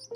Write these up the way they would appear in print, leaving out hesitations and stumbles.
も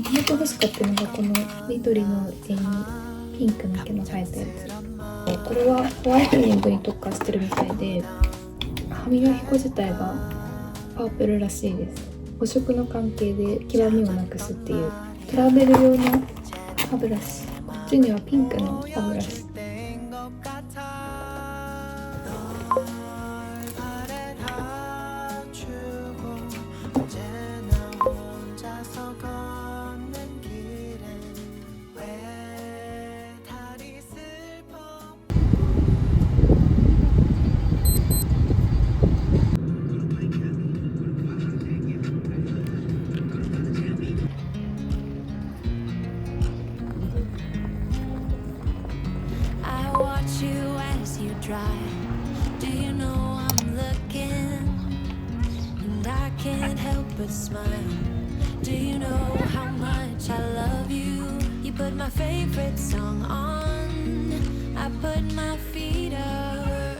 ともと欲しかったのがこの緑の上にピンクの毛の生えたやつ。これはホワイトニングに特化してるみたいで、歯磨き粉自体がパープルらしいです。補色の関係で黄ばみをなくすっていうトラベル用の歯ブラシ。こっちにはピンクの歯ブラシ。Do you know I'm looking and I can't help but smile? Do you know how much I love you? You put my favorite song on, I put my feet up.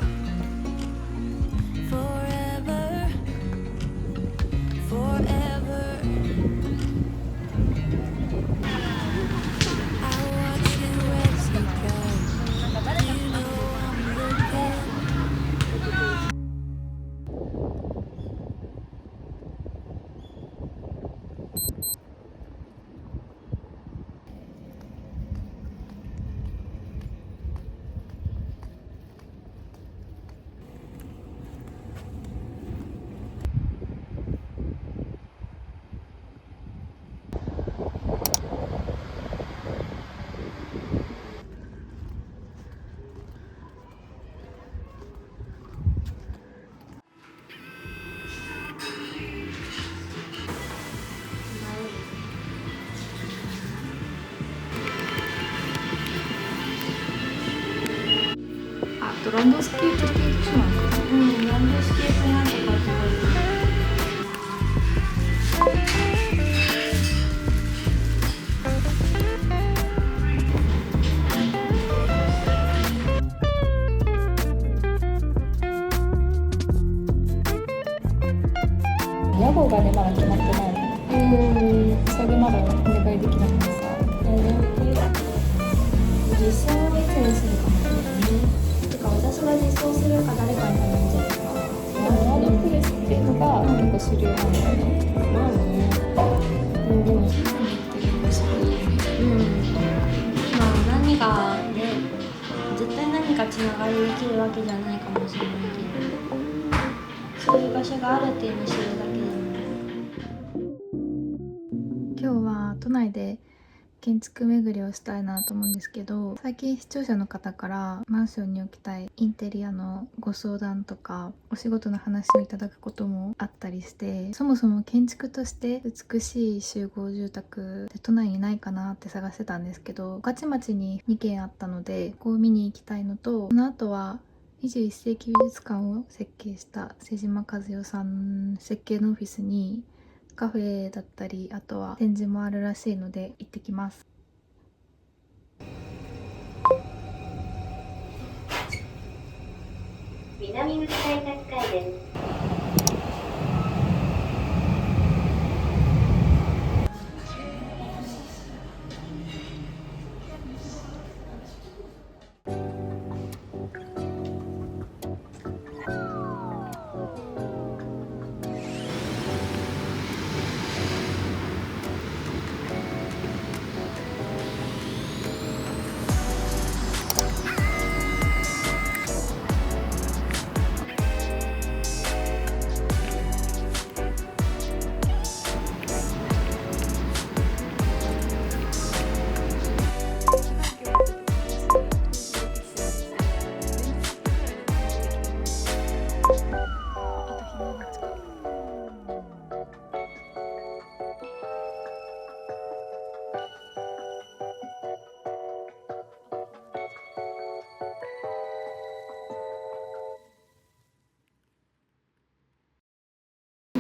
Forever, forever. I watch you as you go. Do you know I'm looking?あとランドスケープ系とそうなのかな。ランドスケープなんとかって書いてある。屋号がねまだ決まってないの。それでまだお願いできなくてさ。実際はいつにするかもね。そうするか誰かに頼んじゃうか。ワードプレスっていうのが結構主流なんだよね。まあね。まあ何がね、絶対何かつながりできるわけじゃないかもしれないけど、そういう場所があるっていうのを知るだけでも。今日は都内で建築巡りをしたいなと思うんですけど、最近視聴者の方からマンションに置きたいインテリアのご相談とかお仕事の話をいただくこともあったりして、そもそも建築として美しい集合住宅って都内にないかなって探してたんですけど、御徒町に2軒あったのでこう見に行きたいのと、その後は21世紀美術館を設計した瀬島和代さん設計のオフィスにカフェだったり、あとは展示もあるらしいので行ってきます。南口改札階です。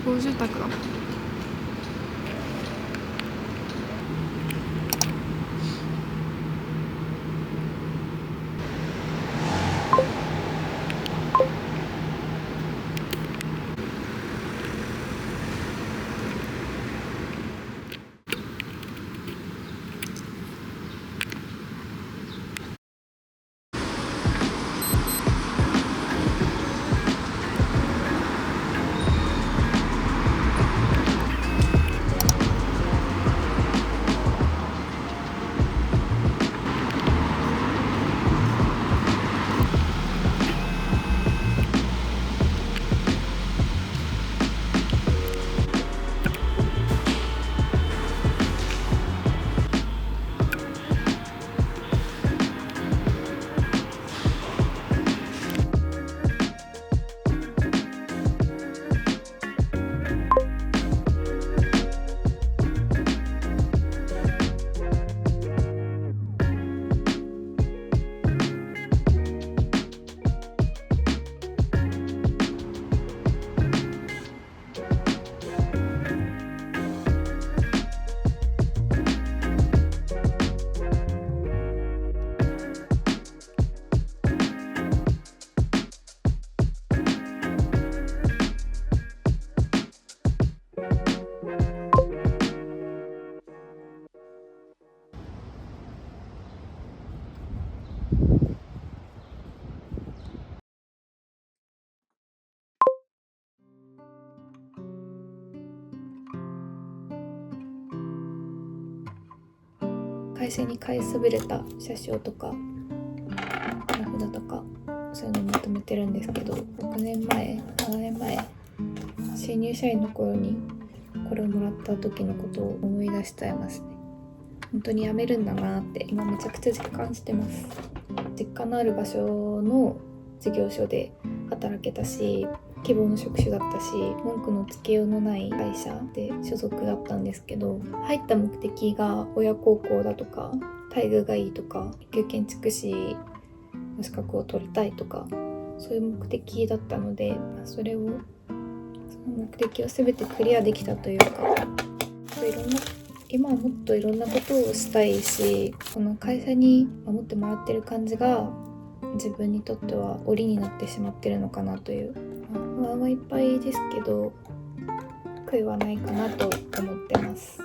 集合住宅だ。会社に買いそびれた車掌とか名札とかそういうのをまとめてるんですけど、6年前7年前新入社員の頃にこれをもらった時のことを思い出しちゃいますね。本当に辞めるんだなって今めちゃくちゃ実感してます。実家のある場所の事業所で働けたし、希望の職種だったし、文句のつけようのない会社で所属だったんですけど、入った目的が親孝行だとか待遇がいいとか一級建築士の資格を取りたいとかそういう目的だったので、その目的を全てクリアできたというか、今はもっといろんなことをしたいし、この会社に守ってもらってる感じが自分にとっては檻になってしまってるのかなという、不安はいっぱいですけど悔いはないかなと思ってます。